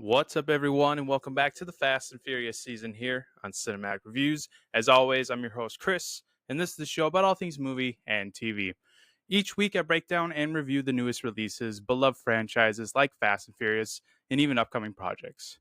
What's up, everyone, and welcome back to the Fast and Furious season here on Cinematic Reviews. As always, I'm your host, Chris, and this is the show about all things movie and TV. Each week, I break down and review the newest releases, beloved franchises like Fast and Furious, and even upcoming projects.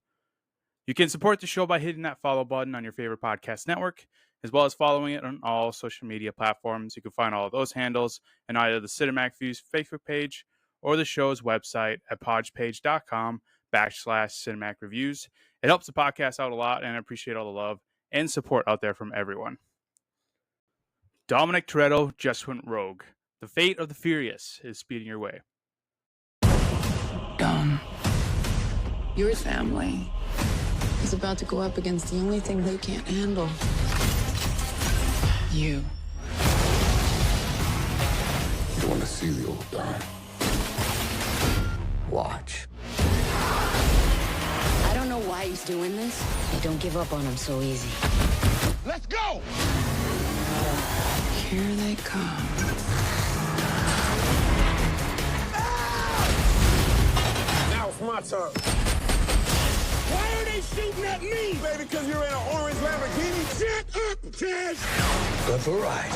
You can support the show by hitting that follow button on your favorite podcast network, as well as following it on all social media platforms. You can find all of those handles in either the Cinematic Reviews Facebook page or the show's website at podpage.com/cinematic reviews. It helps the podcast out a lot, and I appreciate all the love and support out there from everyone. Dominic Toretto just went rogue. The fate of the Furious is speeding your way. Dom, your family is about to go up against the only thing they can't handle. You. You want to see the old Dom? Watch. I don't know why he's doing this, but don't give up on him so easy. Let's go! Here they come. Now it's my turn. Why are they shooting at me? Baby, because you're in an orange Lamborghini. Shut up, Chaz! Good for a ride.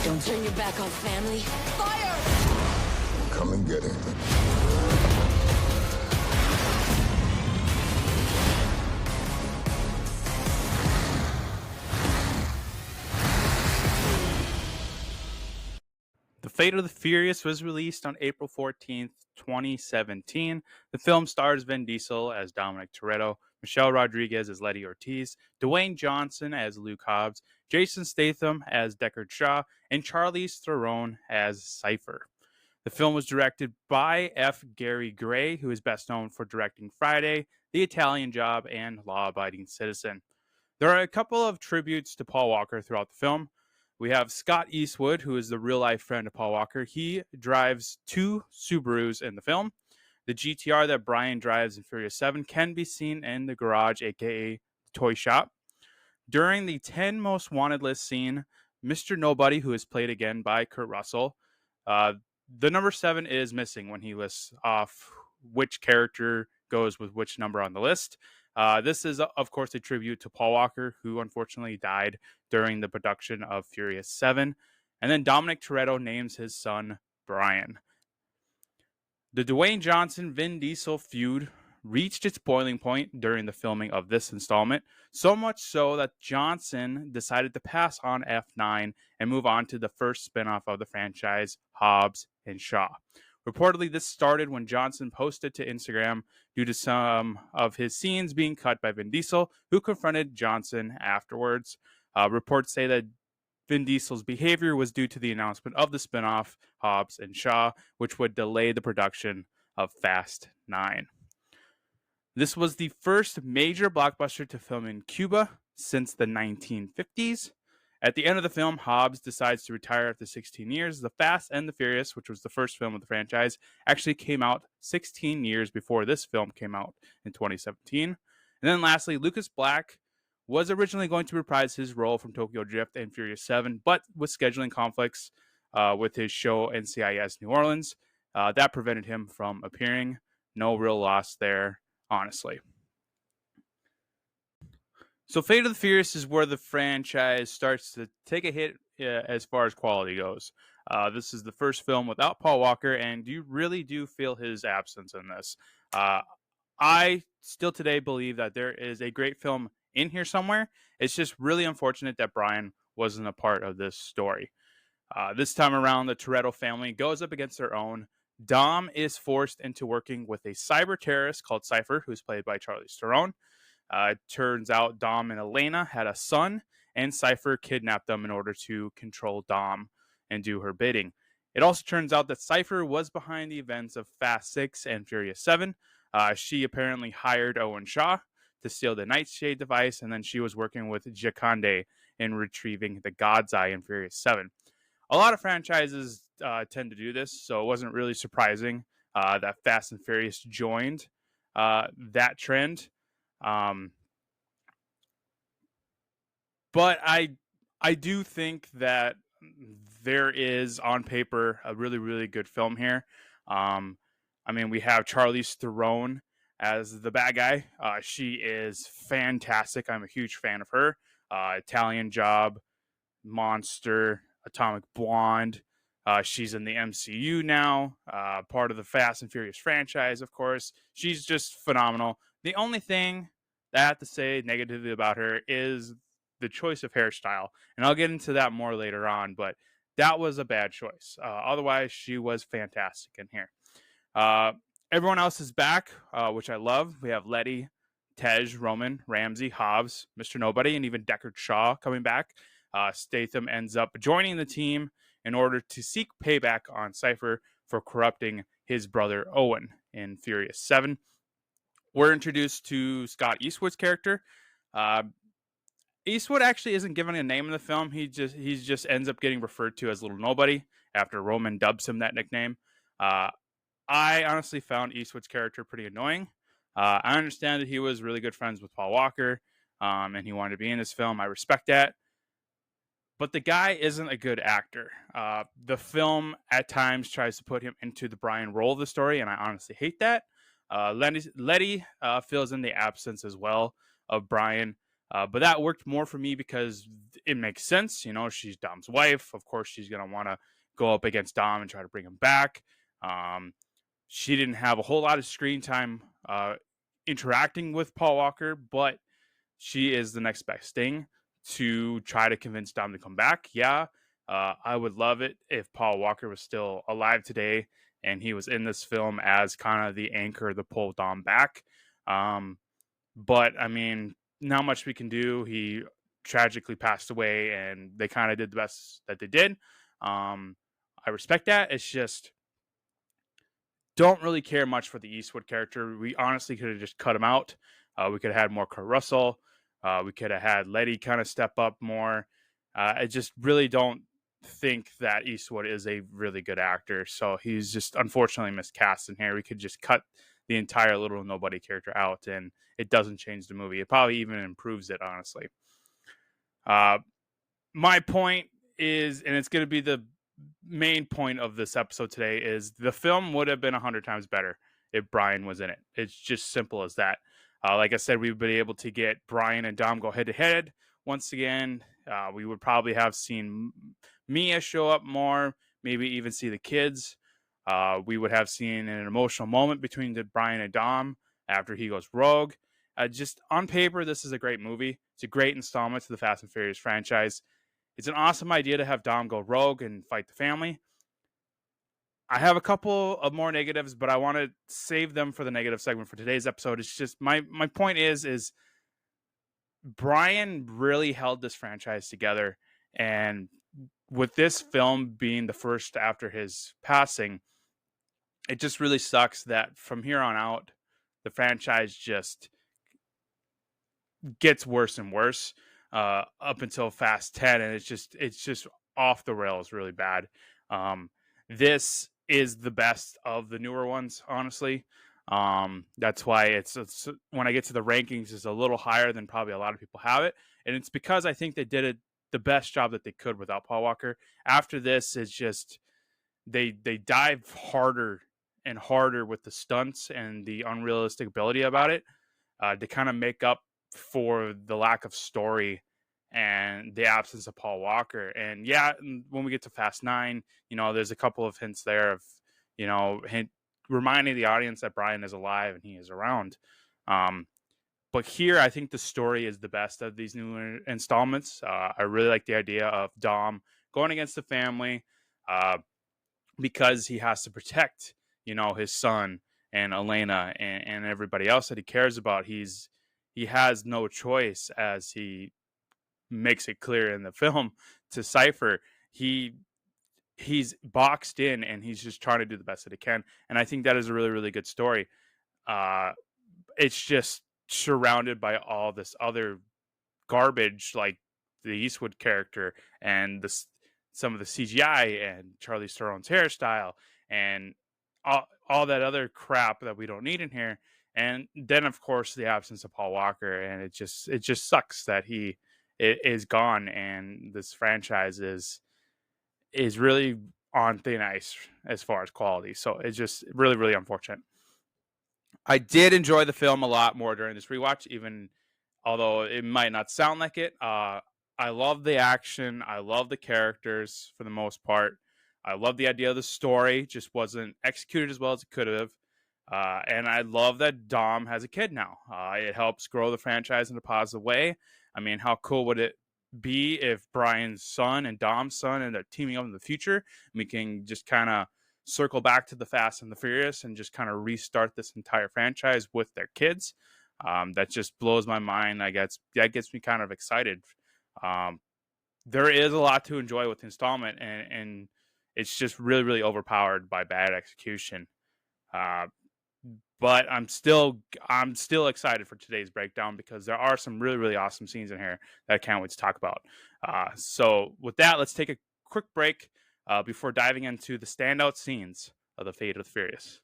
Don't turn your back on family. Fire! Come and get it. The Fate of the Furious was released on April 14th, 2017. The film stars Vin Diesel as Dominic Toretto, Michelle Rodriguez as Letty Ortiz, Dwayne Johnson as Luke Hobbs, Jason Statham as Deckard Shaw, and Charlize Theron as Cypher. The film was directed by F. Gary Gray, who is best known for directing Friday, The Italian Job, and Law Abiding Citizen. There are a couple of tributes to Paul Walker throughout the film. We have Scott Eastwood, who is the real-life friend of Paul Walker. He drives two Subarus in the film. The GTR that Brian drives in Furious 7 can be seen in the garage, aka toy shop. During the 10 Most Wanted list scene, Mr. Nobody, who is played again by Kurt Russell, the number 7 is missing when he lists off which character goes with which number on the list. This is, of course, a tribute to Paul Walker, who unfortunately died during the production of Furious 7. And then Dominic Toretto names his son Brian. The Dwayne Johnson-Vin Diesel feud reached its boiling point during the filming of this installment, so much so that Johnson decided to pass on F9 and move on to the first spinoff of the franchise, Hobbs and Shaw. Reportedly, this started when Johnson posted to Instagram due to some of his scenes being cut by Vin Diesel, who confronted Johnson afterwards. Reports say that Vin Diesel's behavior was due to the announcement of the spinoff, Hobbs and Shaw, which would delay the production of Fast 9. This was the first major blockbuster to film in Cuba since the 1950s. At the end of the film, Hobbs decides to retire after 16 years. The Fast and the Furious, which was the first film of the franchise, actually came out 16 years before this film came out in 2017. And then lastly, Lucas Black was originally going to reprise his role from Tokyo Drift and Furious 7, but with scheduling conflicts with his show NCIS New Orleans, that prevented him from appearing. No real loss there, honestly. So Fate of the Furious is where the franchise starts to take a hit as far as quality goes. This is the first film without Paul Walker, and you really do feel his absence in this. I still today believe that there is a great film in here somewhere. It's just really unfortunate that Brian wasn't a part of this story. This time around, the Toretto family goes up against their own. Dom is forced into working with a cyber terrorist called Cypher, who's played by Charlize Theron. It turns out Dom and Elena had a son, and Cypher kidnapped them in order to control Dom and do her bidding. It also turns out that Cypher was behind the events of Fast 6 and Furious 7. She apparently hired Owen Shaw to steal the Nightshade device, and then she was working with Jakande in retrieving the God's Eye in Furious 7. A lot of franchises tend to do this, so it wasn't really surprising that Fast and Furious joined that trend. But I do think that there is on paper a really, really good film here. I mean, we have Charlize Theron as the bad guy. She is fantastic. I'm a huge fan of her. Italian Job, Monster, Atomic Blonde. She's in the MCU now, part of the Fast and Furious franchise, of course. She's just phenomenal. The only thing that I have to say negatively about her is the choice of hairstyle. And I'll get into that more later on, but that was a bad choice. Otherwise, she was fantastic in here. Uh, Everyone else is back, which I love. We have Letty, Tej, Roman, Ramsey, Hobbs, Mr. Nobody, and even Deckard Shaw coming back. Statham ends up joining the team in order to seek payback on Cypher for corrupting his brother Owen in Furious 7. We're introduced to Scott Eastwood's character. Uh, Eastwood actually isn't given a name in the film. He just ends up getting referred to as Little Nobody after Roman dubs him that nickname. I honestly found Eastwood's character pretty annoying. I understand that he was really good friends with Paul Walker, and he wanted to be in this film. I respect that. But the guy isn't a good actor. The film at times tries to put him into the Brian role of the story, and I honestly hate that. Letty fills in the absence as well of Brian, but that worked more for me because it makes sense. You know, she's Dom's wife. Of course, she's going to want to go up against Dom and try to bring him back. She didn't have a whole lot of screen time interacting with Paul Walker, but she is the next best thing to try to convince Dom to come back. Yeah, I would love it if Paul Walker was still alive today and he was in this film as kind of the anchor to pull Dom back. But I mean, not much we can do. He tragically passed away, and they kind of did the best that they did. I respect that. It's just don't really care much for the Eastwood character. We honestly could have just cut him out. We could have had more Kurt Russell. We could have had Letty kind of step up more. I just really don't think that Eastwood is a really good actor. So he's just unfortunately miscast in here. We could just cut the entire Little Nobody character out, and it doesn't change the movie. It probably even improves it, honestly. My point is, and it's going to be the main point of this episode today, is the film would have been 100 times better if Brian was in it. It's just simple as that. Like I said, we've been able to get Brian and Dom go head to head once again. We would probably have seen Mia show up more, maybe even see the kids. We would have seen an emotional moment between Brian and Dom after he goes rogue. Just on paper, this is a great movie. It's a great installment to the Fast and Furious franchise. It's an awesome idea to have Dom go rogue and fight the family. I have a couple of more negatives, but I want to save them for the negative segment for today's episode. It's just my point is Brian really held this franchise together, and with this film being the first after his passing, it just really sucks that from here on out, the franchise just gets worse and worse up until Fast 10, and it's just off the rails really bad. This is the best of the newer ones, honestly. That's why it's when I get to the rankings, it's a little higher than probably a lot of people have it, and it's because I think they did it the best job that they could without Paul Walker. After this, it's just they dive harder and harder with the stunts and the unrealistic ability about it to kind of make up for the lack of story and the absence of Paul Walker. And yeah, when we get to Fast 9, you know, there's a couple of hints there of, you know, reminding the audience that Brian is alive and he is around. But here, I think the story is the best of these new installments. I really like the idea of Dom going against the family because he has to protect, you know, his son and Elena and everybody else that he cares about. He has no choice, as he makes it clear in the film to Cypher. He's boxed in, and he's just trying to do the best that he can. And I think that is a really, really good story. It's just surrounded by all this other garbage, like the Eastwood character and some of the CGI and Charlize Theron's hairstyle and all that other crap that we don't need in here. And then, of course, the absence of Paul Walker, and it just sucks that he is gone, and this franchise is really on thin ice as far as quality. So it's just really, really unfortunate. I did enjoy the film a lot more during this rewatch, even although it might not sound like it. I love the action. I love the characters for the most part. I love the idea of the story, just wasn't executed as well as it could have. And I love that Dom has a kid now. It helps grow the franchise in a positive way. I mean, how cool would it be if Brian's son and Dom's son end up teaming up in the future? We can just kind of circle back to the Fast and the Furious and just kind of restart this entire franchise with their kids. That just blows my mind. I guess that gets me kind of excited. Um, there is a lot to enjoy with the installment, and it's just really, really overpowered by bad execution. Uh, but I'm still excited for today's breakdown because there are some really, really awesome scenes in here that I can't wait to talk about. So with that, let's take a quick break before diving into the standout scenes of the Fate of the Furious.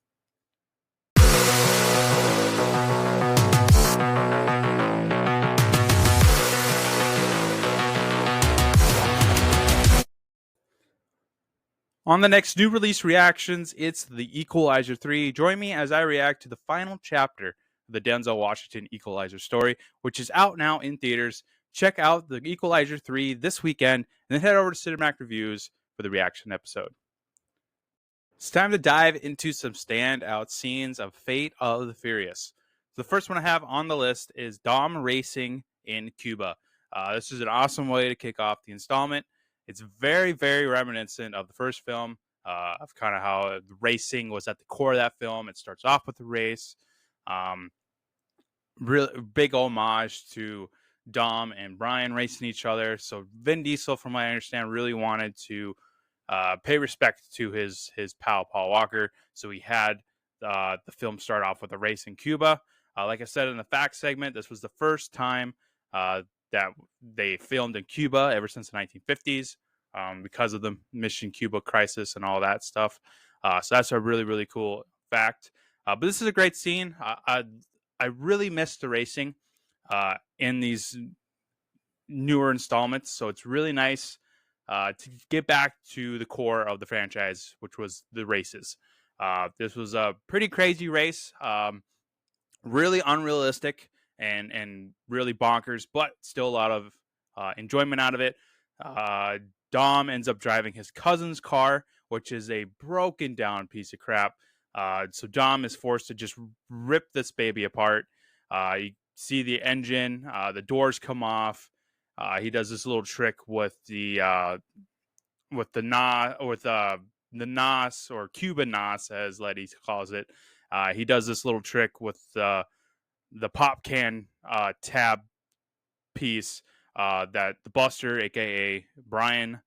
On the next new release reactions, it's The Equalizer 3. Join me as I react to the final chapter of the Denzel Washington Equalizer story, which is out now in theaters. Check out The Equalizer 3 this weekend, and then head over to Cinematic Reviews for the reaction episode. It's time to dive into some standout scenes of Fate of the Furious. The first one I have on the list is Dom racing in Cuba. This is an awesome way to kick off the installment. It's very, very reminiscent of the first film, of kind of how the racing was at the core of that film. It starts off with the race. Really big homage to Dom and Brian racing each other. So Vin Diesel, from what I understand, really wanted to pay respect to his pal Paul Walker. So he had the film start off with a race in Cuba. Like I said in the facts segment, this was the first time that they filmed in Cuba ever since the 1950s because of the Mission Cuba crisis and all that stuff. So that's a really, really cool fact. But this is a great scene. I really miss the racing in these newer installments. So it's really nice to get back to the core of the franchise, which was the races. This was a pretty crazy race, really unrealistic and really bonkers, but still a lot of enjoyment out of it. Dom ends up driving his cousin's car, which is a broken down piece of crap. So Dom is forced to just rip this baby apart. You see the engine, the doors come off. He does this little trick with the NOS, or Cuban NOS, as Letty calls it. He does this little trick with the pop can tab piece that the Buster, aka Brian,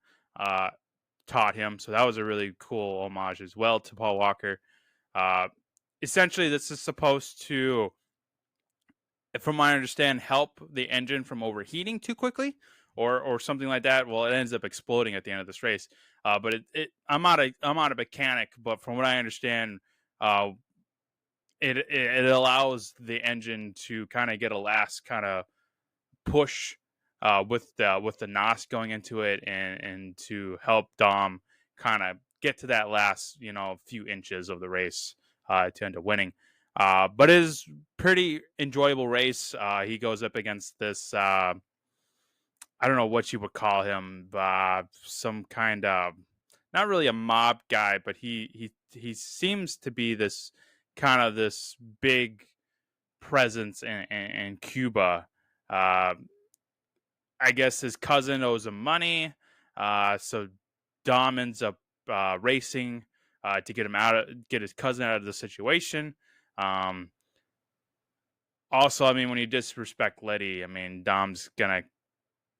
taught him. So that was a really cool homage as well to Paul Walker. Essentially, this is supposed to, from what I understand, help the engine from overheating too quickly, or something like that. Well, it ends up exploding at the end of this race. But I'm not a mechanic, but from what I understand, it allows the engine to kind of get a last kind of push with the NOS going into it, and to help Dom kind of get to that last few inches of the race to end up winning. But it is pretty enjoyable race. He goes up against this I don't know what you would call him, some kind of, not really a mob guy, but he seems to be this big presence in Cuba. I guess his cousin owes him money, so Dom ends up racing to get his cousin out of the situation. Also, I mean, when you disrespect Letty, I mean, Dom's gonna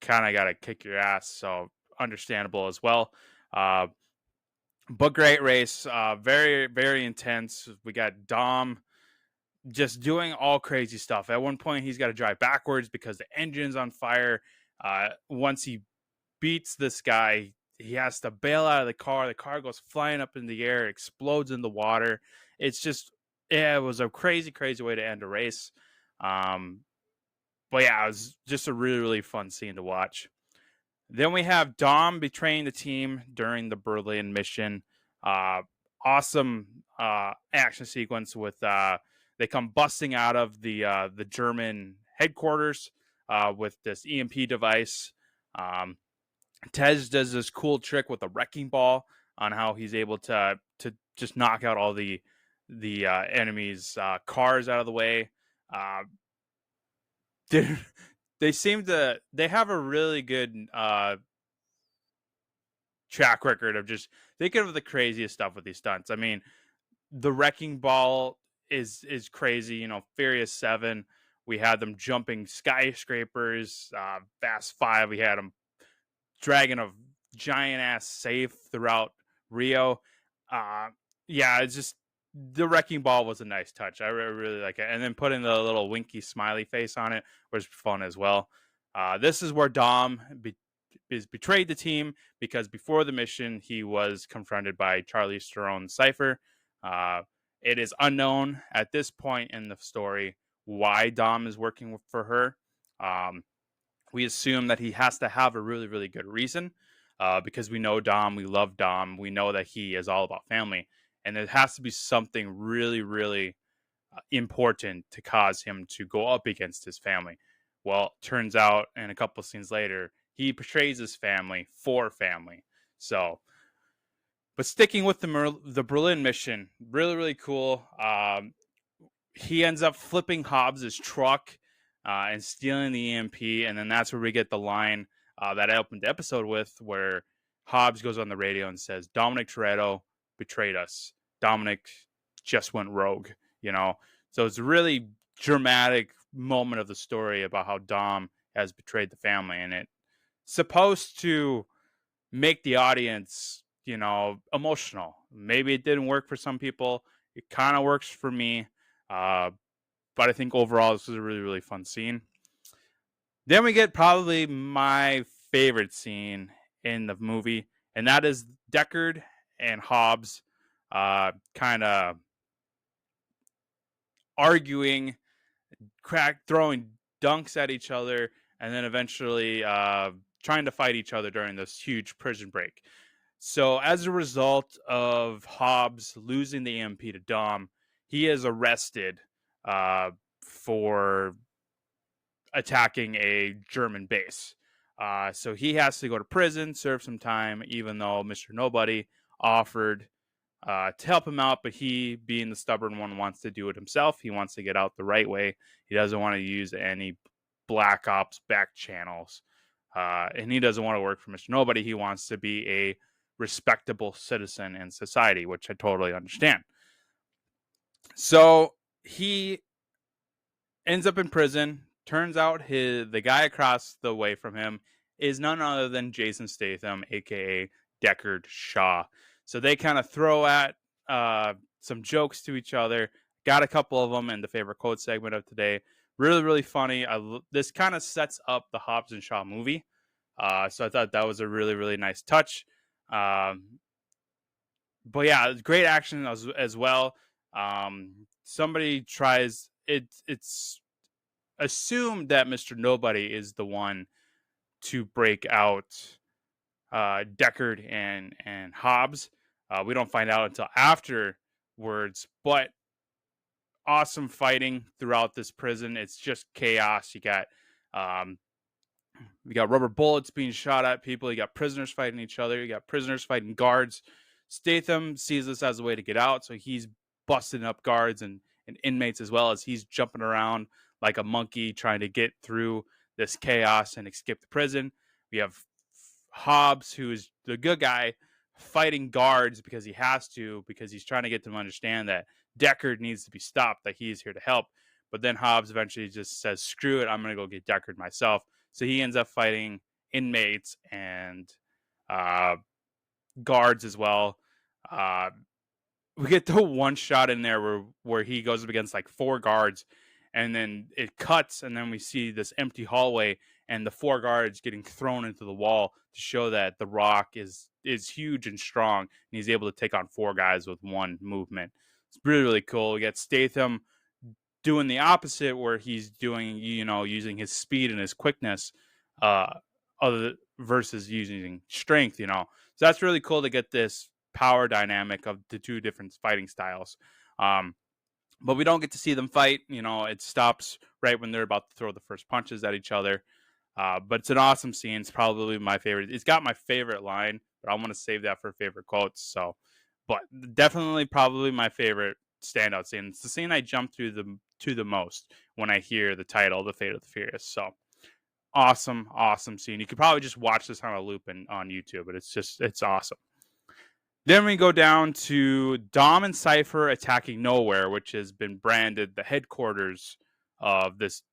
kind of gotta kick your ass, so understandable as well. But great race, very, very intense. We got Dom just doing all crazy stuff. At one point, he's got to drive backwards because the engine's on fire. Once he beats this guy, he has to bail out of the car. The car goes flying up in the air, explodes in the water. It's just, it was a crazy, crazy way to end a race. But yeah, it was just a really, really fun scene to watch. Then we have Dom betraying the team during the Berlin mission. Uh, awesome action sequence with they come busting out of the German headquarters with this EMP device. Um, Tej does this cool trick with a wrecking ball on how he's able to just knock out all the enemies' cars out of the way. Uh, they they have a really good track record of just thinking of the craziest stuff with these stunts. I mean, the wrecking ball is crazy. You know, Furious 7, we had them jumping skyscrapers. Fast 5, we had them dragging a giant ass safe throughout Rio. Uh, yeah, it's just the wrecking ball was a nice touch. I really like it, and then putting the little winky smiley face on it was fun as well. This is where Dom is betrayed the team because before the mission he was confronted by Charlie Theron's Cipher. Uh, it is unknown at this point in the story why Dom is working for her. We assume that he has to have a really, really good reason because we know Dom, we love Dom, we know that he is all about family, and it has to be something really, really important to cause him to go up against his family. Well, turns out, and a couple of scenes later, he betrays his family for family. So, but sticking with the Berlin mission, really, really cool. He ends up flipping Hobbs's truck and stealing the EMP, and then that's where we get the line that I opened the episode with, where Hobbs goes on the radio and says, "Dominic Toretto betrayed us. Dominic just went rogue." You know, so it's a really dramatic moment of the story about how Dom has betrayed the family, and it's supposed to make the audience, you know, emotional. Maybe it didn't work for some people. It kind of works for me. But I think overall this was a really, really fun scene. Then we get probably my favorite scene in the movie, and that is Deckard and Hobbs kind of arguing, throwing dunks at each other, and then eventually trying to fight each other during this huge prison break. So as a result of Hobbs losing the EMP to Dom, he is arrested for attacking a German base. So he has to go to prison, serve some time, even though Mr. Nobody offered to help him out. But he, being the stubborn one, wants to do it himself. He wants to get out the right way. He doesn't want to use any black ops back channels. And he doesn't want to work for Mr. Nobody. He wants to be a respectable citizen in society, which I totally understand. So he ends up in prison. Turns out the guy across the way from him is none other than Jason Statham, aka Deckard Shaw. So they kind of throw at some jokes to each other. Got a couple of them in the favorite quote segment of today. Really, really funny. This kind of sets up the Hobbs and Shaw movie. So I thought that was a really, really nice touch. But yeah, great action as well. Somebody tries it's assumed that Mr. Nobody is the one to break out Deckard and Hobbs. We don't find out until afterwards, but awesome fighting throughout this prison. It's just chaos. You got rubber bullets being shot at people. You got prisoners fighting each other. You got prisoners fighting guards. Statham sees this as a way to get out, so he's busting up guards and inmates as well as he's jumping around like a monkey trying to get through this chaos and escape the prison. We have Hobbs, who is the good guy, fighting guards because he has to, because he's trying to get them to understand that Deckard needs to be stopped, that he's here to help. But then Hobbs eventually just says, screw it, I'm going to go get Deckard myself. So he ends up fighting inmates and guards as well. We get the one shot in there where he goes up against like 4 guards, and then it cuts, and then we see this empty hallway and the 4 guards getting thrown into the wall to show that The Rock is huge and strong, and he's able to take on 4 guys with one movement. It's really, really cool. We got Statham doing the opposite, where he's doing, using his speed and his quickness other versus using strength, So that's really cool to get this power dynamic of the two different fighting styles. Um, but we don't get to see them fight. It stops right when they're about to throw the first punches at each other. But it's an awesome scene. It's probably my favorite. It's got my favorite line, but I want to save that for favorite quotes. So, but definitely probably my favorite standout scene. It's the scene I jump through the most when I hear the title, "The Fate of the Furious." So awesome, awesome scene. You could probably just watch this on a loop on YouTube, but it's awesome. Then we go down to Dom and Cypher attacking Nowhere, which has been branded the headquarters of this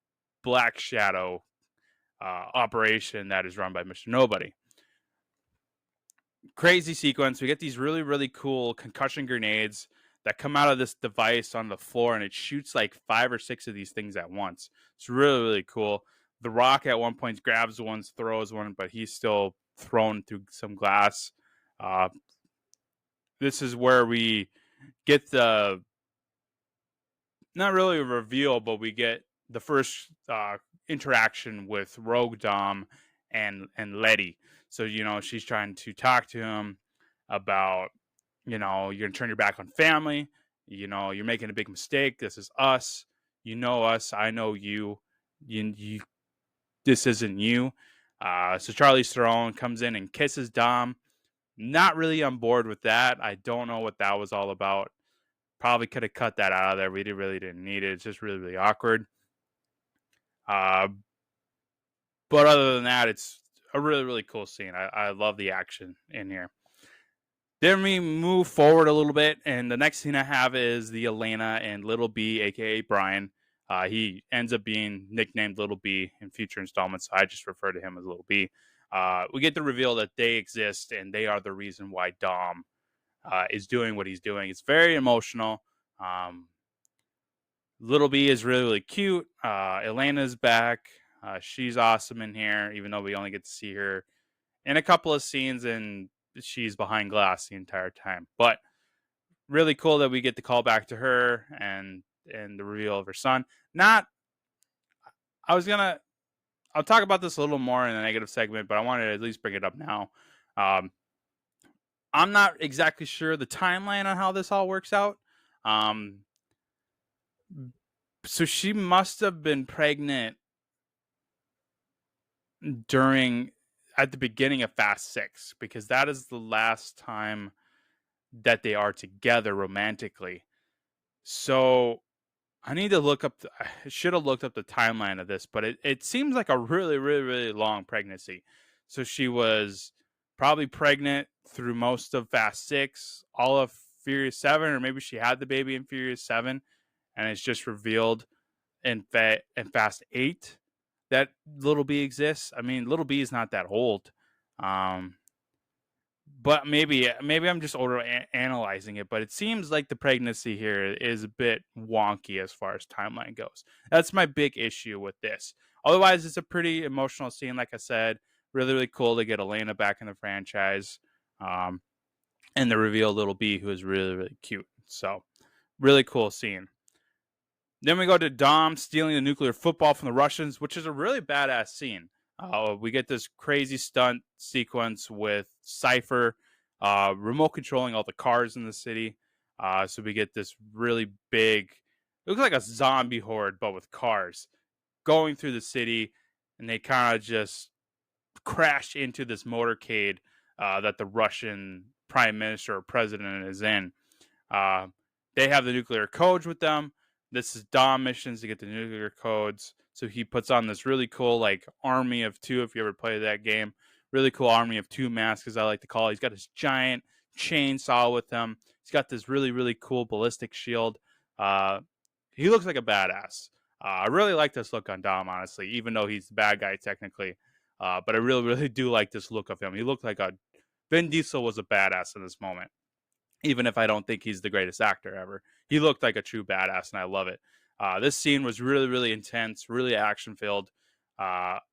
Black Shadow operation that is run by Mr. Nobody. Crazy sequence. We get these really, really cool concussion grenades that come out of this device on the floor, and it shoots like 5 or 6 of these things at once. It's really, really cool. The Rock at one point grabs one, throws one, but he's still thrown through some glass. This is where we get the, not really a reveal, but we get the first interaction with Rogue Dom and Letty. So, she's trying to talk to him about, you're going to turn your back on family. You're making a big mistake. This is us. You know us. I know you. This isn't you. So Charlize Theron comes in and kisses Dom. Not really on board with that. I don't know what that was all about. Probably could have cut that out of there. We really didn't need it. It's just really, really awkward. But other than that, it's a really, really cool scene. I love the action in here. Then we move forward a little bit, and the next scene I have is the Elena and Little B, a.k.a. Brian. He ends up being nicknamed Little B in future installments, so I just refer to him as Little B. We get the reveal that they exist, and they are the reason why Dom is doing what he's doing. It's very emotional. Little B is really, really cute. Elena's back. She's awesome in here, even though we only get to see her in a couple of scenes, and she's behind glass the entire time. But really cool that we get to call back to her and the reveal of her son. I'll talk about this a little more in the negative segment, but I wanted to at least bring it up now. I'm not exactly sure the timeline on how this all works out. So she must have been pregnant at the beginning of Fast 6, because that is the last time that they are together romantically. So I need to I should have looked up the timeline of this, but it seems like a really, really, really long pregnancy. So she was probably pregnant through most of Fast 6, all of Furious 7, or maybe she had the baby in Furious 7, and it's just revealed in Fast 8 that Little B exists. I mean, Little B is not that old. But maybe I'm just analyzing it, but it seems like the pregnancy here is a bit wonky as far as timeline goes. That's my big issue with this. Otherwise, it's a pretty emotional scene, like I said. Really, really cool to get Elena back in the franchise. And the reveal of Little B, who is really, really cute. So, really cool scene. Then we go to Dom stealing the nuclear football from the Russians, which is a really badass scene. We get this crazy stunt sequence with Cypher remote controlling all the cars in the city. So we get this really big, it looks like a zombie horde, but with cars going through the city, and they kind of just crash into this motorcade that the Russian prime minister or president is in. They have the nuclear codes with them. This is Dom missions to get the nuclear codes. So he puts on this really cool, like, army of two, if you ever play that game. Really cool army of two masks, as I like to call it. He's got his giant chainsaw with him. He's got this really, really cool ballistic shield. He looks like a badass. I really like this look on Dom, honestly, even though he's the bad guy technically. But I really, really do like this look of him. He looked like Vin Diesel was a badass in this moment. Even if I don't think he's the greatest actor ever. He looked like a true badass, and I love it. This scene was really, really intense, really action-filled.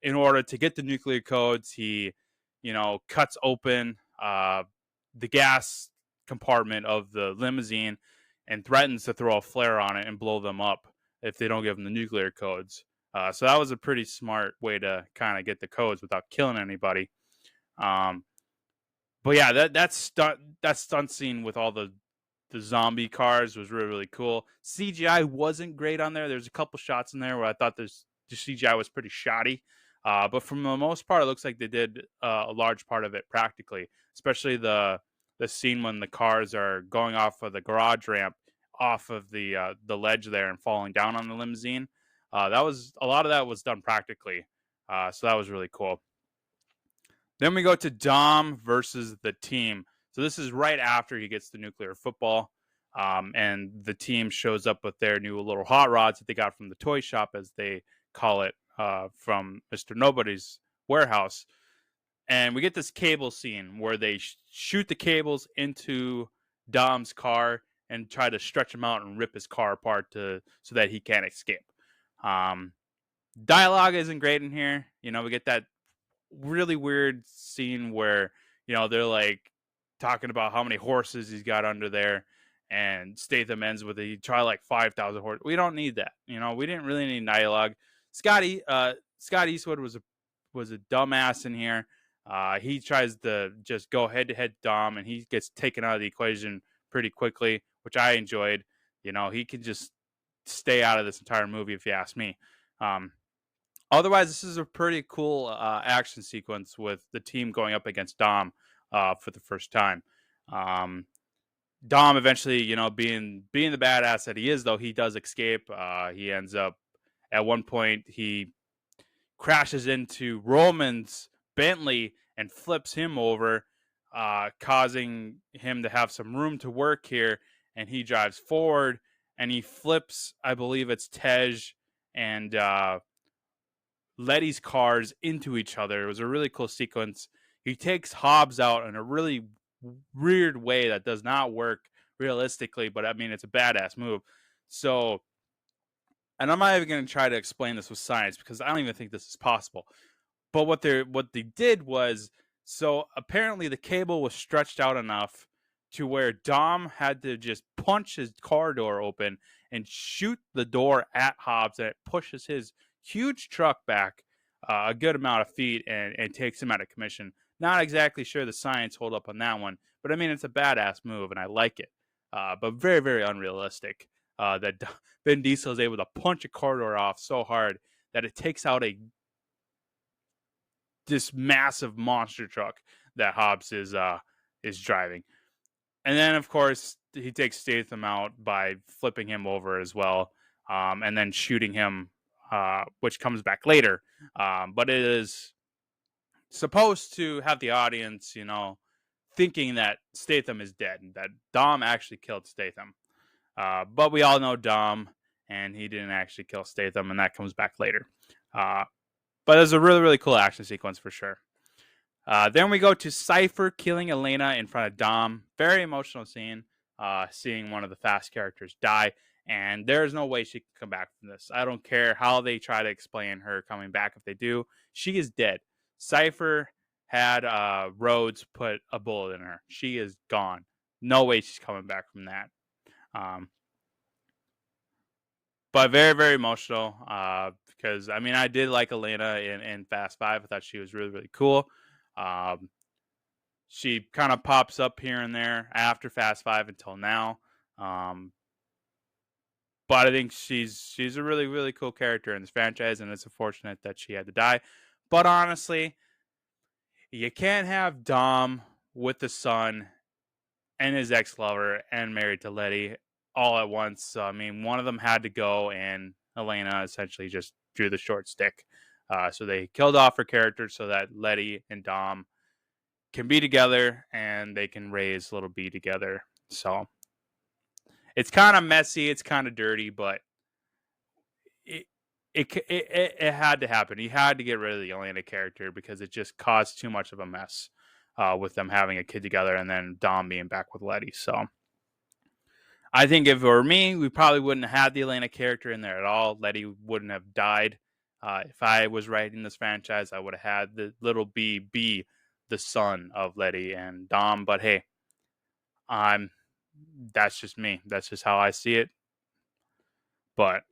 In order to get the nuclear codes, he, cuts open the gas compartment of the limousine and threatens to throw a flare on it and blow them up if they don't give him the nuclear codes. So that was a pretty smart way to kind of get the codes without killing anybody. Um, but yeah, that stunt scene with all the zombie cars was really really cool. CGI wasn't great on there. There's a couple shots in there where I thought the CGI was pretty shoddy. But from the most part, it looks like they did a large part of it practically, especially the scene when the cars are going off of the garage ramp, off of the ledge there and falling down on the limousine. That was a lot of that was done practically, so that was really cool. Then we go to Dom versus the team. So this is right after he gets the nuclear football, and the team shows up with their new little hot rods that they got from the toy shop, as they call it, from Mr. Nobody's warehouse. And we get this cable scene where they shoot the cables into Dom's car and try to stretch him out and rip his car apart so that he can't escape. Um, Dialogue isn't great in here. We get that really weird scene where they're like talking about how many horses he's got under there, and Statham ends with he try like 5,000 horses. We don't need that. We didn't really need dialogue. Scott Eastwood was a dumbass in here. He tries to just go head to head Dom, and he gets taken out of the equation pretty quickly, which I enjoyed. He can just stay out of this entire movie if you ask me. Otherwise, this is a pretty cool action sequence with the team going up against Dom for the first time. Dom eventually, being the badass that he is, though, he does escape. He ends up, at one point, he crashes into Roman's Bentley and flips him over, causing him to have some room to work here. And he drives forward and he flips, I believe it's Tej and Letty's cars into each other. It was a really cool sequence. He takes Hobbs out in a really weird way that does not work realistically, but I mean, it's a badass move. So, and I'm not even going to try to explain this with science because I don't even think this is possible. But what they did was, so apparently the cable was stretched out enough to where Dom had to just punch his car door open and shoot the door at Hobbs, and it pushes his huge truck back a good amount of feet and takes him out of commission. Not exactly sure the science hold up on that one, but I mean, it's a badass move and I like it. But very, very unrealistic that Vin Diesel is able to punch a car door off so hard that it takes out this massive monster truck that Hobbs is driving. And then, of course, he takes Statham out by flipping him over as well, and then shooting him, which comes back later. But it is supposed to have the audience, thinking that Statham is dead, and that Dom actually killed Statham. But we all know Dom, and he didn't actually kill Statham, and that comes back later. But it's a really, really cool action sequence for sure. Then we go to Cypher killing Elena in front of Dom. Very emotional scene, seeing one of the Fast characters die. And there's no way she can come back from this. I don't care how they try to explain her coming back. If they do, she is dead. Cypher had Rhodes put a bullet in her. She is gone. No way she's coming back from that. But very, very emotional because, I mean, I did like Elena in Fast 5. I thought she was really, really cool. She kind of pops up here and there after Fast 5 until now. But I think she's a really, really cool character in this franchise, and it's unfortunate that she had to die. But honestly, you can't have Dom with the son and his ex-lover and married to Letty all at once. So, I mean, one of them had to go, and Elena essentially just drew the short stick. So they killed off her character so that Letty and Dom can be together and they can raise little B together. So it's kind of messy, it's kind of dirty, but it had to happen. He had to get rid of the Elena character because it just caused too much of a mess with them having a kid together and then Dom being back with Letty. So I think if it were me, we probably wouldn't have had the Elena character in there at all. Letty wouldn't have died. If I was writing this franchise, I would have had the little B be the son of Letty and Dom. But hey, that's just me. That's just how I see it. But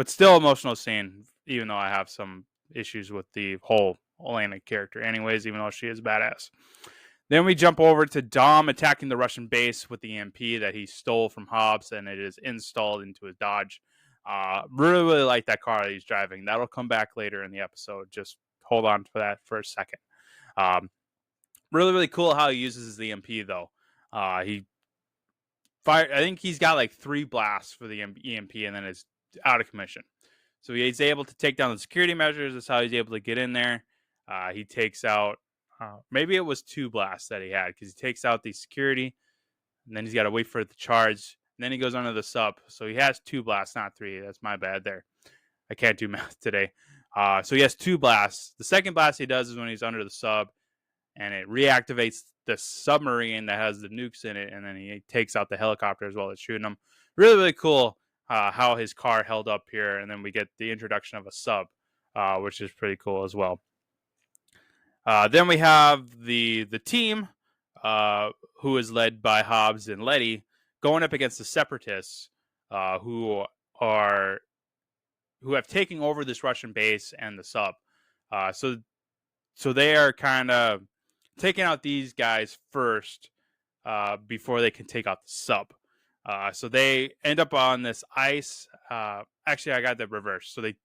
still emotional scene. even though I have some issues with the whole Olenna character anyways, even though she is badass. Then we jump over to Dom attacking the Russian base with the EMP that he stole from Hobbs, and it is installed into his Dodge. Really like that car that he's driving. That'll come back later in the episode. Just hold on for that for a second. Really cool how he uses his EMP though. He fired. I think he's got like 3 blasts for the EMP, and then it's out of commission. So he's able to take down the security measures. That's how he's able to get in there. He takes out. Maybe it was 2 blasts that he had, because he takes out the security, and then he's got to wait for it to charge. And then he goes under the sub. So he has 2 blasts, not 3. That's my bad there. I can't do math today. So he has 2 blasts. The second blast he does is when he's under the sub, and it reactivates the submarine that has the nukes in it, and then he takes out the helicopter as well as shooting them. Really cool how his car held up here, and then we get the introduction of a sub, which is pretty cool as well. Then we have the team, who is led by Hobbs and Letty, going up against the Separatists, who have taken over this Russian base and the sub. So they are kind of taking out these guys first, before they can take out the sub. So they end up on this ice. Actually, I got that reversed. So they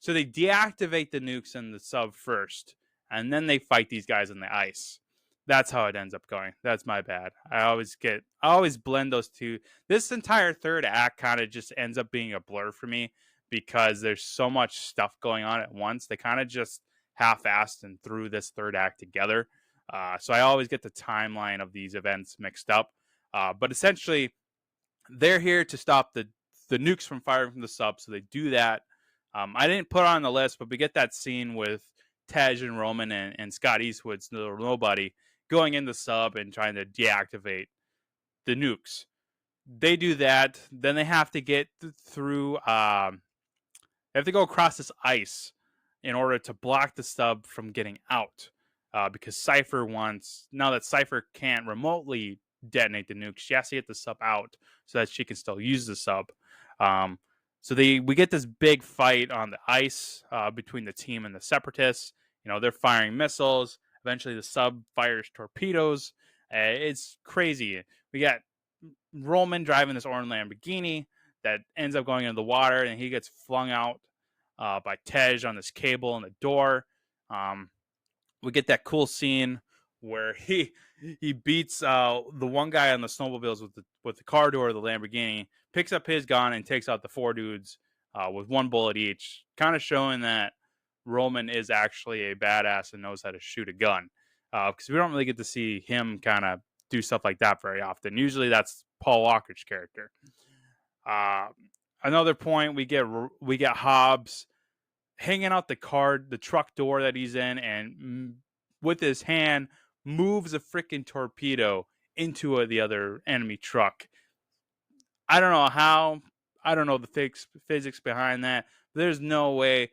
deactivate the nukes in the sub first, and then they fight these guys on the ice. That's how it ends up going. That's my bad. I always blend those two. This entire third act kind of just ends up being a blur for me, because there's so much stuff going on at once. They kind of just half-assed and threw this third act together. So I always get the timeline of these events mixed up. But essentially, they're here to stop the nukes from firing from the sub. So they do that. I didn't put it on the list, but we get that scene with Tej and Roman and Scott Eastwood's Nobody going in the sub and trying to deactivate the nukes. They do that. Then they have to get through. They have to go across this ice in order to block the sub from getting out. Because Cypher now that Cypher can't remotely detonate the nuke, she has to get the sub out so that she can still use the sub. So we get this big fight on the ice between the team and the Separatists. They're firing missiles. Eventually, the sub fires torpedoes. It's crazy. We got Roman driving this orange Lamborghini that ends up going into the water, and he gets flung out by Tej on this cable in the door. We get that cool scene where he beats the one guy on the snowmobiles with the car door of the Lamborghini, picks up his gun and takes out the 4 dudes with 1 bullet each, kind of showing that Roman is actually a badass and knows how to shoot a gun. Because we don't really get to see him kind of do stuff like that very often. Usually that's Paul Walker's character. Another point, we get Hobbs hanging out the truck door that he's in, and with his hand moves a freaking torpedo into the other enemy truck. I don't know how. I don't know the physics behind that. But there's no way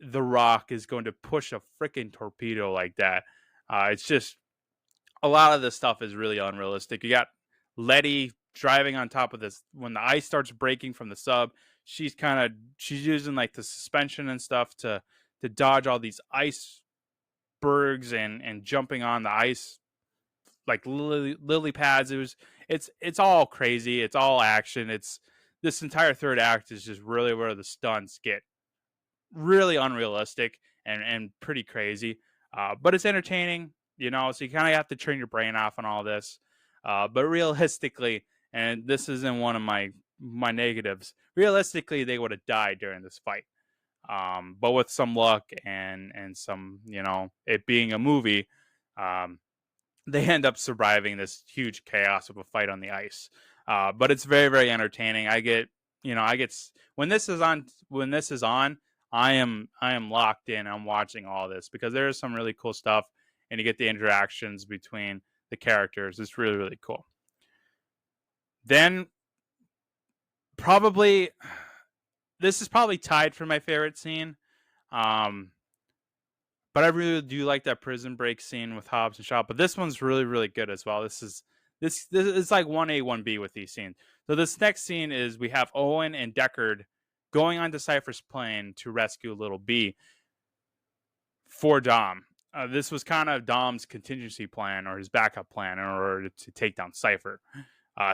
The Rock is going to push a freaking torpedo like that. It's just, a lot of this stuff is really unrealistic. You got Letty driving on top of this. When the ice starts breaking from the sub, she's using like the suspension and stuff to dodge all these icebergs and jumping on the ice like lily pads. It's all crazy. It's all action. This entire third act is just really where the stunts get really unrealistic and pretty crazy. But it's entertaining, so you kind of have to turn your brain off on all this. But realistically, and this isn't one of my negatives, realistically, they would have died during this fight. But with some luck and some, it being a movie, they end up surviving this huge chaos of a fight on the ice. But it's very, very entertaining. When this is on, I am locked in. I'm watching all this because there is some really cool stuff, and you get the interactions between the characters. It's really, really cool. Then this is probably tied for my favorite scene. But I really do like that prison break scene with Hobbs and Shaw. But this one's really, really good as well. This is like 1A, 1B with these scenes. So this next scene is we have Owen and Deckard going onto Cypher's plane to rescue Little B for Dom. This was kind of Dom's contingency plan or his backup plan in order to take down Cypher.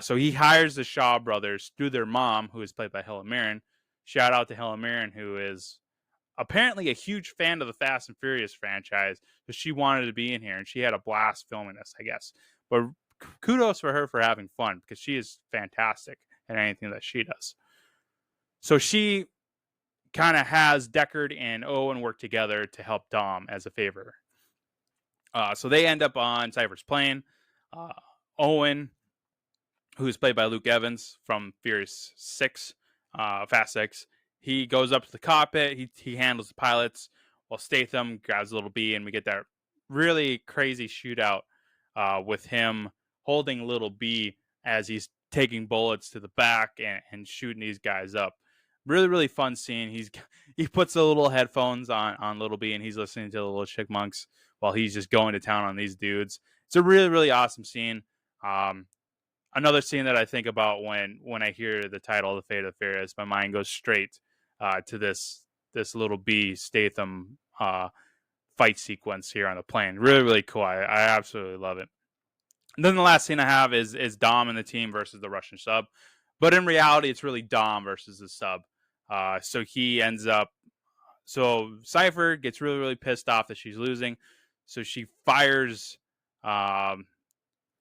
So he hires the Shaw brothers through their mom, who is played by Helen Mirren. Shout out to Helen Mirren, who is apparently a huge fan of the Fast and Furious franchise. So she wanted to be in here, and she had a blast filming this, I guess. But kudos for her for having fun, because she is fantastic at anything that she does. So she kind of has Deckard and Owen work together to help Dom as a favor. So they end up on Cypher's plane. Owen, who is played by Luke Evans from Furious 6, Fast 6, he goes up to the cockpit. He handles the pilots, while Statham grabs Little B, and we get that really crazy shootout with him holding Little B as he's taking bullets to the back and shooting these guys up. Really, really fun scene. He puts the little headphones on Little B, and he's listening to the little chipmunks while he's just going to town on these dudes. It's a really, really awesome scene. Another scene that I think about when I hear the title, The Fate of the Furious, my mind goes straight to this Little B Statham fight sequence here on the plane. Really, really cool. I absolutely love it. And then the last scene I have is Dom and the team versus the Russian sub. But in reality, it's really Dom versus the sub. So Cypher gets really, really pissed off that she's losing. So she fires the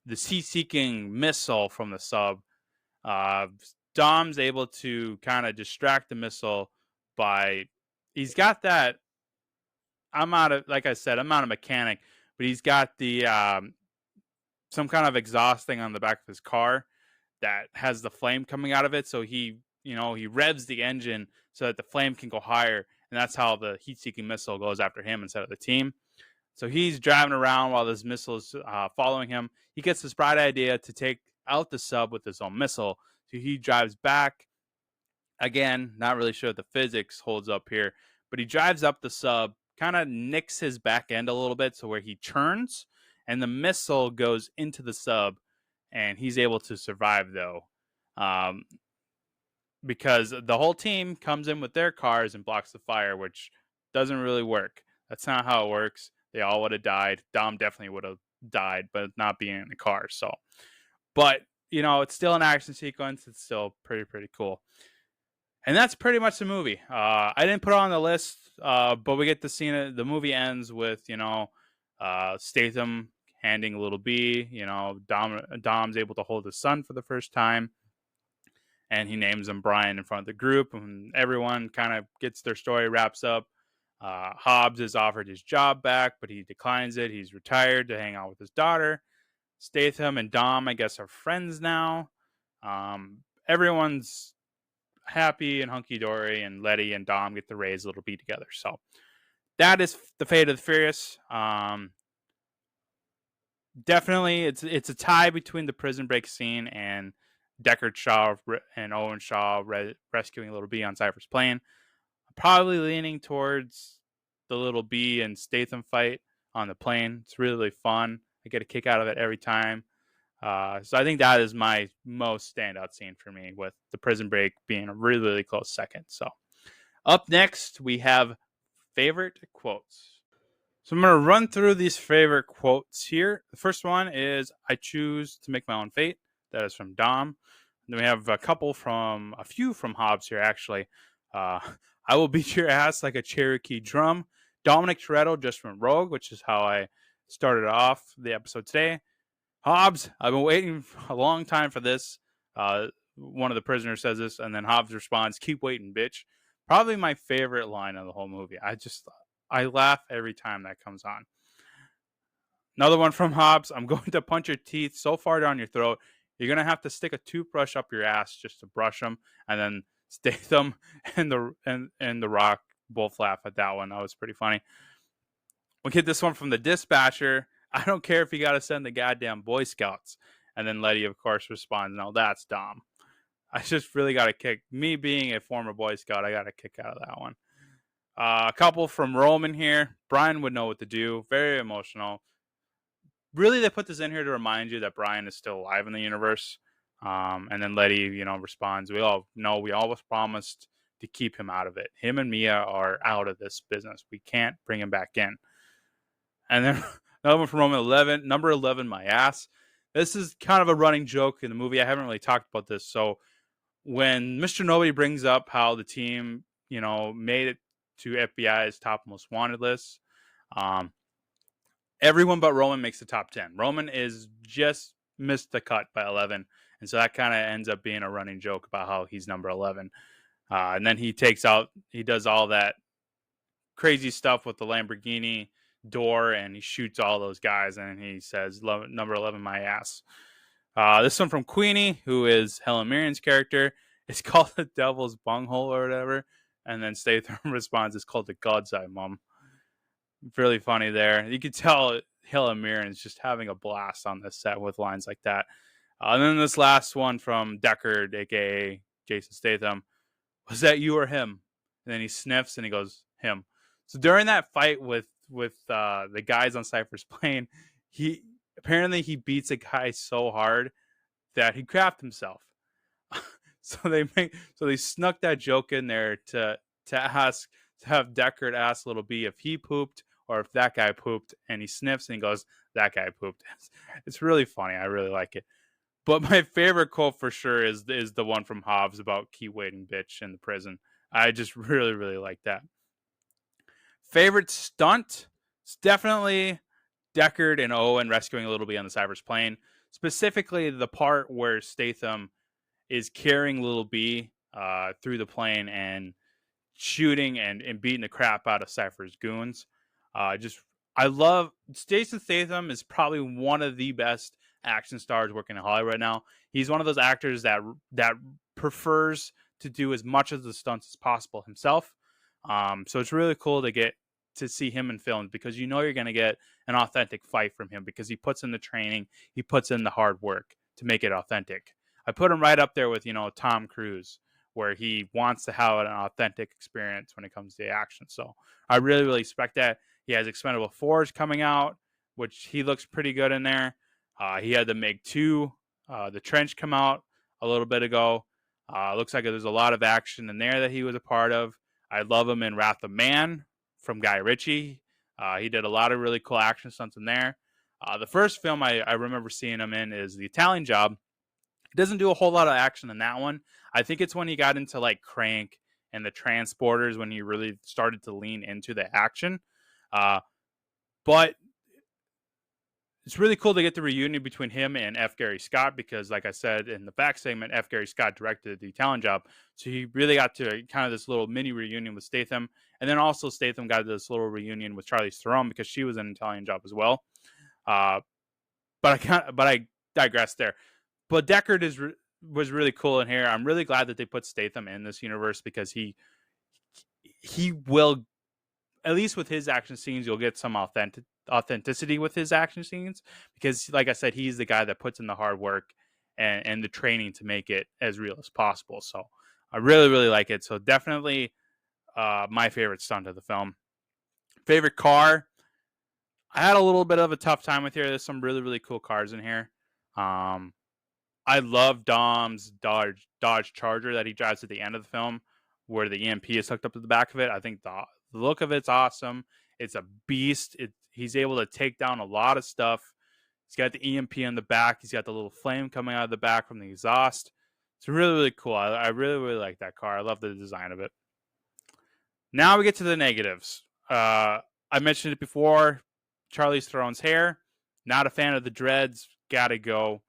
heat-seeking missile from the sub. Dom's able to kind of distract the missile by, he's got that, like I said, I'm not a mechanic, but he's got the some kind of exhaust thing on the back of his car that has the flame coming out of it. So he revs the engine so that the flame can go higher, and that's how the heat-seeking missile goes after him instead of the team. So he's driving around while this missile is following him. He gets this bright idea to take out the sub with his own missile. So he drives back. Again, not really sure if the physics holds up here, but he drives up the sub, kind of nicks his back end a little bit, so where he turns, and the missile goes into the sub, and he's able to survive, though, because the whole team comes in with their cars and blocks the fire, which doesn't really work. That's not how it works. They all would have died. Dom definitely would have died, but not being in the car. So, but it's still an action sequence. It's still pretty cool. And that's pretty much the movie. I didn't put it on the list, but we get to see it. The movie ends with Statham handing Little B. Dom's able to hold his son for the first time, and he names him Brian in front of the group, and everyone kind of gets their story, wraps up. Hobbs is offered his job back, but he declines it. He's retired to hang out with his daughter. Statham and Dom, I guess, are friends now. Everyone's happy and hunky-dory, and Letty and Dom get to raise Little B together. So that is The Fate of the Furious. Definitely, it's a tie between the prison break scene and Deckard Shaw and Owen Shaw rescuing Little B on Cypher's plane. Probably leaning towards the Little B and Statham fight on the plane. It's really, really fun. I get a kick out of it every time. So I think that is my most standout scene for me, with the prison break being a really, really close second. So up next, we have favorite quotes. So I'm going to run through these favorite quotes here. The first one is, "I choose to make my own fate." That is from Dom. And then we have a few from Hobbs here, actually. "I will beat your ass like a Cherokee drum." Dominic Toretto just went rogue, which is how I started off the episode today. "Hobbs, I've been waiting a long time for this." One of the prisoners says this, and then Hobbs responds, "Keep waiting, bitch." Probably my favorite line of the whole movie. I laugh every time that comes on. Another one from Hobbs, "I'm going to punch your teeth so far down your throat, you're going to have to stick a toothbrush up your ass just to brush them." And then Statham and the Rock both laugh at that one. That was pretty funny. We get this one from the dispatcher, "I don't care if you got to send the goddamn Boy Scouts." And then Letty, of course, responds, "No, that's Dom." I just really got a kick. Me being a former Boy Scout, I got a kick out of that one. A couple from Roman here. "Brian would know what to do." Very emotional. Really, they put this in here to remind you that Brian is still alive in the universe. And then Letty, responds, "We all know we always promised to keep him out of it. Him and Mia are out of this business. We can't bring him back in. And then another one from Roman 11, number 11, my ass. This is kind of a running joke in the movie. I haven't really talked about this. So when Mr. Nobody brings up how the team, made it to FBI's top most wanted list, everyone but Roman makes the top 10. Roman is just missed the cut by 11. And so that kind of ends up being a running joke about how he's number 11. And then he does all that crazy stuff with the Lamborghini door, and he shoots all those guys, and he says, number 11, my ass. This one from Queenie, who is Helen Mirren's character. It's called the Devil's Bunghole or whatever. And then Statham responds, it's called the God's Eye, Mom. Really funny there. You could tell Helen Mirren is just having a blast on this set with lines like that. And then this last one from Deckard, a.k.a. Jason Statham. Was that you or him? And then he sniffs and he goes, him. So during that fight with the guys on Cypher's plane, he beats a guy so hard that he crapped himself. So they snuck that joke in there to have Deckard ask Little B if he pooped or if that guy pooped, and he sniffs and he goes, that guy pooped. It's really funny. I really like it. But my favorite quote for sure is the one from Hobbs about keep waiting, bitch, in the prison. I just really, really like that. Favorite stunt? It's definitely Deckard and Owen rescuing Little B on the Cypher's plane. Specifically, the part where Statham is carrying Little B through the plane and shooting and beating the crap out of Cypher's goons. I love Jason Statham is probably one of the best action stars working in Hollywood right now. He's one of those actors that prefers to do as much of the stunts as possible himself. So it's really cool to get to see him in films because you're going to get an authentic fight from him because he puts in the training, he puts in the hard work to make it authentic. I put him right up there with, Tom Cruise, where he wants to have an authentic experience when it comes to the action. So I really, really expect that. He has Expendable 4s coming out, which he looks pretty good in there. He had the Meg 2, the Trench come out a little bit ago. Looks like there's a lot of action in there that he was a part of. I love him in Wrath of Man from Guy Ritchie. He did a lot of really cool action stunts in there. The first film I remember seeing him in is The Italian Job. He doesn't do a whole lot of action in that one. I think it's when he got into like Crank and the Transporters when he really started to lean into the action. But it's really cool to get the reunion between him and F. Gary Scott because, like I said in the back segment, F. Gary Scott directed The Italian Job. So he really got to kind of this little mini reunion with Statham. And then also Statham got this little reunion with Charlize Theron because she was in An Italian Job as well. But I digress there. But Deckard was really cool in here. I'm really glad that they put Statham in this universe because he will, at least with his action scenes, you'll get some authenticity with his action scenes because, like I said, he's the guy that puts in the hard work and the training to make it as real as possible. So I really, really like it. So definitely my favorite stunt of the film. Favorite car? I had a little bit of a tough time with here. There's some really, really cool cars in here. I love Dom's Dodge Charger that he drives at the end of the film where the EMP is hooked up to the back of it. I think the look of it's awesome. It's a beast. He's able to take down a lot of stuff. He's got the EMP in the back. He's got the little flame coming out of the back from the exhaust. It's really, really cool. I really, really like that car. I love the design of it. Now we get to the negatives. I mentioned it before. Charlize Theron's hair. Not a fan of the dreads. Gotta go.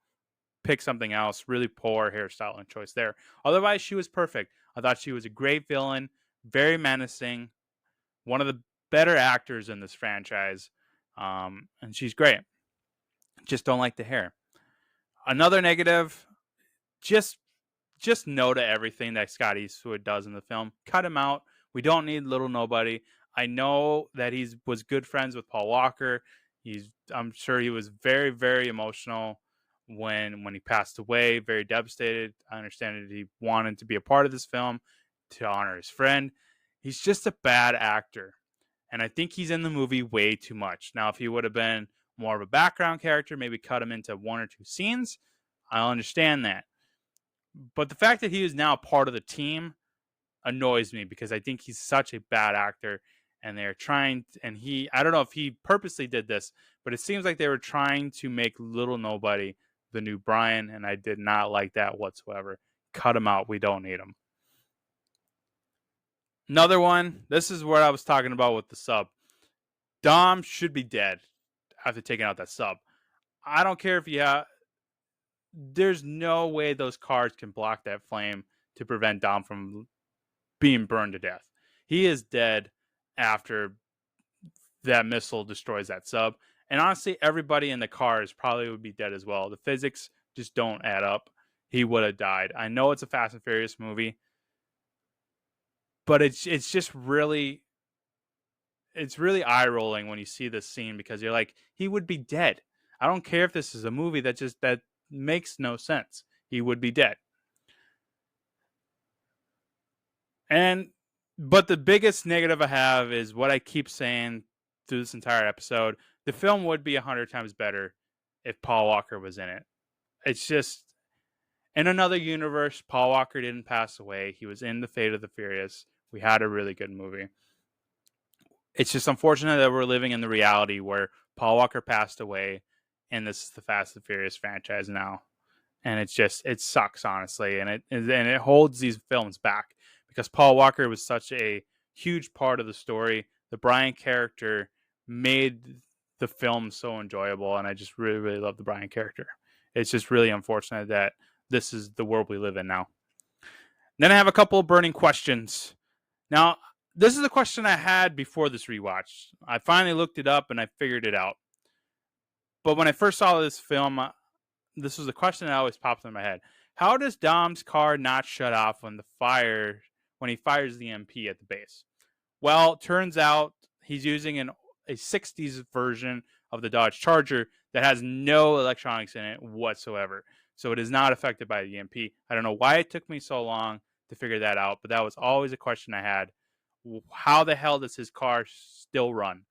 Pick something else. Really poor hairstyling choice there. Otherwise, she was perfect. I thought she was a great villain. Very menacing. One of the better actors in this franchise. And she's great. Just don't like the hair. Another negative. Just no to everything that Scott Eastwood does in the film. Cut him out. We don't need Little Nobody. I know that he was good friends with Paul Walker. I'm sure he was very, very emotional when he passed away, very devastated. I understand that he wanted to be a part of this film to honor his friend. He's just a bad actor. And I think he's in the movie way too much. Now, if he would have been more of a background character, maybe cut him into one or two scenes, I'll understand that. But the fact that he is now part of the team annoys me because I think he's such a bad actor, and I don't know if he purposely did this, but it seems like they were trying to make Little Nobody the new Brian, and I did not like that whatsoever. Cut him out. We don't need him. Another one. This is what I was talking about with the sub. Dom should be dead after taking out that sub. I don't care if there's no way those cars can block that flame to prevent Dom from being burned to death. He is dead after that missile destroys that sub. And honestly, everybody in the cars probably would be dead as well. The physics just don't add up. He would have died. I know it's a Fast and Furious movie, but it's just really eye rolling when you see this scene because you're like, he would be dead. I don't care if this is a movie that makes no sense. He would be dead. But the biggest negative I have is what I keep saying through this entire episode. The film would be 100 times better if Paul Walker was in it. It's just, in another universe, Paul Walker didn't pass away. He was in The Fate of the Furious. We had a really good movie. It's just unfortunate that we're living in the reality where Paul Walker passed away, and this is the Fast and Furious franchise now. And it sucks, honestly, and it holds these films back because Paul Walker was such a huge part of the story. The Brian character made the film so enjoyable, and I just really, really love the Brian character. It's just really unfortunate that this is the world we live in now. Then I have a couple of burning questions. Now, this is a question I had before this rewatch. I finally looked it up and I figured it out. But when I first saw this film, this was a question that always popped in my head. How does Dom's car not shut off when he fires the MP at the base? Well, turns out he's using a 60s version of the Dodge Charger that has no electronics in it whatsoever. So it is not affected by the EMP. I don't know why it took me so long to figure that out, but that was always a question I had. How the hell does his car still run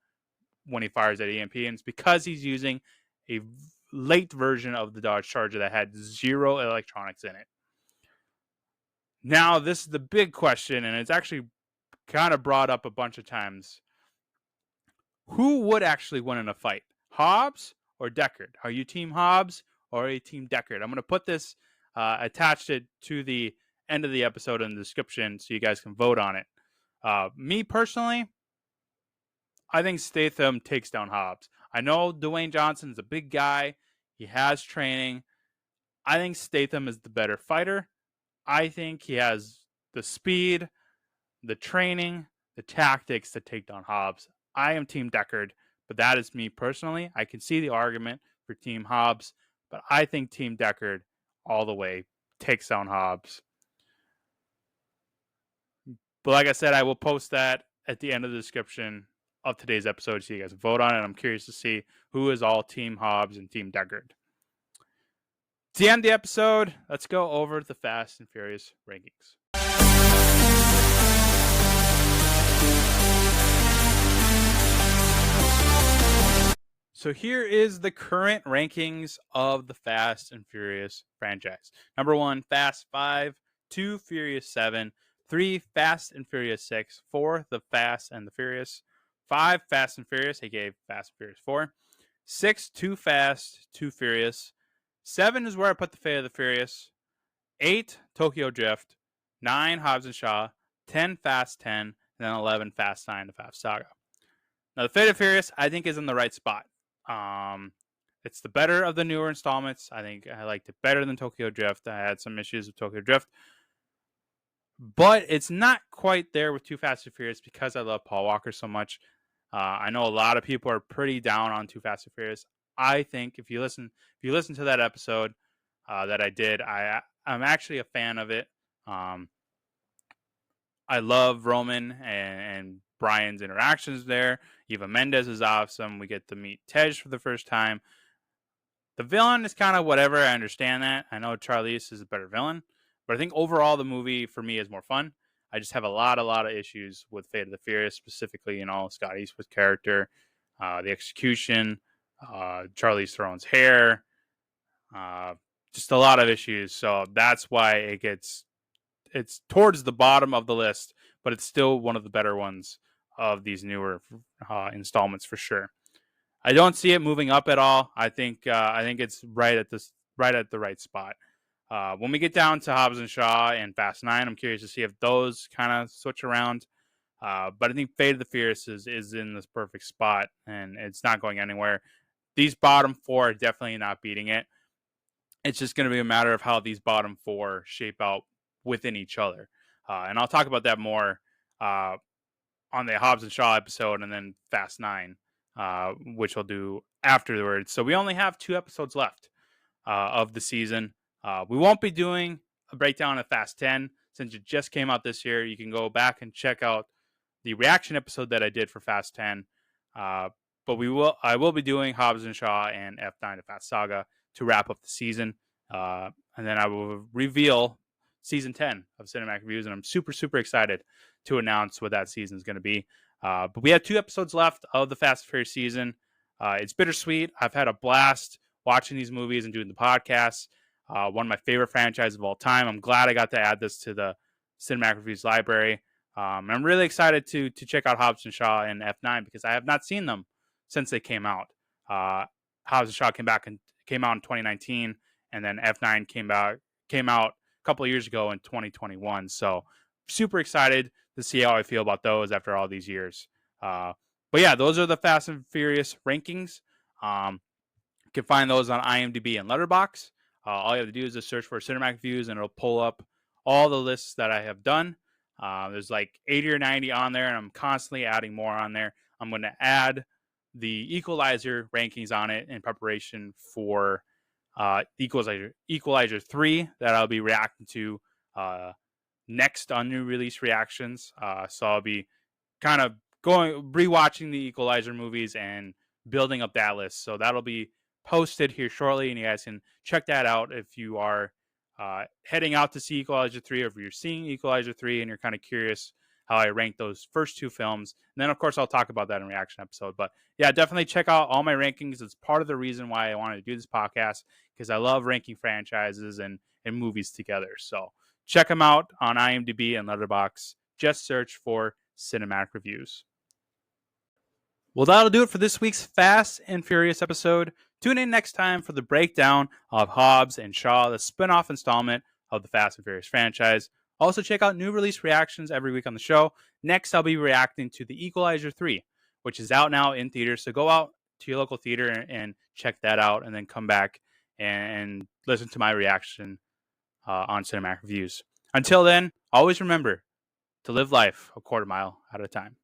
when he fires that EMP? And it's because he's using a late version of the Dodge Charger that had zero electronics in it. Now, this is the big question, and it's actually kind of brought up a bunch of times. Who would actually win in a fight? Hobbs or Deckard? Are you Team Hobbs or a Team Deckard? I'm going to put this, attached it to the end of the episode in the description so you guys can vote on it. Me personally, I think Statham takes down Hobbs. I know Dwayne Johnson's a big guy. He has training. I think Statham is the better fighter. I think he has the speed, the training, the tactics to take down Hobbs. I am Team Deckard, but that is me personally. I can see the argument for Team Hobbs, but I think Team Deckard all the way takes down Hobbs. But like I said, I will post that at the end of the description of today's episode so you guys vote on it. I'm curious to see who is all Team Hobbs and Team Deckard. To end the episode, let's go over the Fast and Furious rankings. So here is the current rankings of the Fast and Furious franchise. Number 1, Fast 5. 2, Furious 7. 3, Fast and Furious 6. 4, The Fast and the Furious. 5, Fast and Furious, aka Fast and Furious 4. 6, Too Fast, Too Furious. 7 is where I put the Fate of the Furious. 8, Tokyo Drift. 9, Hobbs and Shaw. 10, Fast 10. And then 11, Fast 9, The Fast Saga. Now, the Fate of the Furious, I think, is in the right spot. It's the better of the newer installments. I think I liked it better than Tokyo Drift. I had some issues with Tokyo Drift. But it's not quite there with Too Fast and Furious because I love Paul Walker so much. I know a lot of people are pretty down on Too Fast and Furious. I think if you listen to that episode that I did, I'm actually a fan of it. I love Roman and Brian's interactions there. Eva Mendes is awesome. We get to meet Tej for the first time. The villain is kind of whatever. I understand that. I know Charlize is a better villain. But I think overall the movie for me is more fun. I just have a lot of issues with Fate of the Furious, specifically, Scott Eastwood's character, the execution, Charlize Theron's hair, just a lot of issues. So that's why it's towards the bottom of the list, but it's still one of the better ones of these newer installments for sure. I don't see it moving up at all. I think it's right at the right spot. When we get down to Hobbs and Shaw and Fast 9, I'm curious to see if those kind of switch around. But I think Fate of the Furious is in this perfect spot, and it's not going anywhere. These bottom four are definitely not beating it. It's just going to be a matter of how these bottom four shape out within each other. And I'll talk about that more on the Hobbs and Shaw episode and then Fast 9, which I'll do afterwards. So we only have 2 episodes left of the season. We won't be doing a breakdown of Fast 10 since it just came out this year. You can go back and check out the reaction episode that I did for Fast 10. But I will be doing Hobbs and Shaw and F9 to Fast Saga to wrap up the season. And then I will reveal season 10 of Cinematic Reviews, and I'm super, super excited to announce what that season is going to be. But we have 2 episodes left of the Fast and Furious season. It's bittersweet. I've had a blast watching these movies and doing the podcast. One of my favorite franchises of all time. I'm glad I got to add this to the Cinematic Reviews library. I'm really excited to check out Hobbs and Shaw and F9 because I have not seen them since they came out. Hobbs and Shaw came out in 2019, and then F9 came out a couple of years ago in 2021. So super excited to see how I feel about those after all these years. But yeah, those are the Fast and Furious rankings. You can find those on IMDb and Letterboxd. All you have to do is just search for Cinematic Views, and it'll pull up all the lists that I have done. There's like 80 or 90 on there, and I'm constantly adding more on there. I'm going to add the Equalizer rankings on it in preparation for Equalizer 3 that I'll be reacting to next on new release reactions. So I'll be kind of rewatching the Equalizer movies and building up that list. So that'll be posted here shortly, and you guys can check that out if you are heading out to see Equalizer 3, or if you're seeing Equalizer 3 and you're kind of curious how I rank those first 2 films. And then, of course, I'll talk about that in reaction episode. But yeah, definitely check out all my rankings. It's part of the reason why I wanted to do this podcast, because I love ranking franchises and movies together. So check them out on IMDb and Letterboxd. Just search for Cinematic Reviews. Well, that'll do it for this week's Fast and Furious episode. Tune in next time for the breakdown of Hobbs and Shaw, the spin-off installment of the Fast and Furious franchise. Also, check out new release reactions every week on the show. Next, I'll be reacting to the Equalizer 3, which is out now in theaters. So go out to your local theater and check that out, and then come back and listen to my reaction on Cinematic Reviews. Until then, always remember to live life a quarter mile at a time.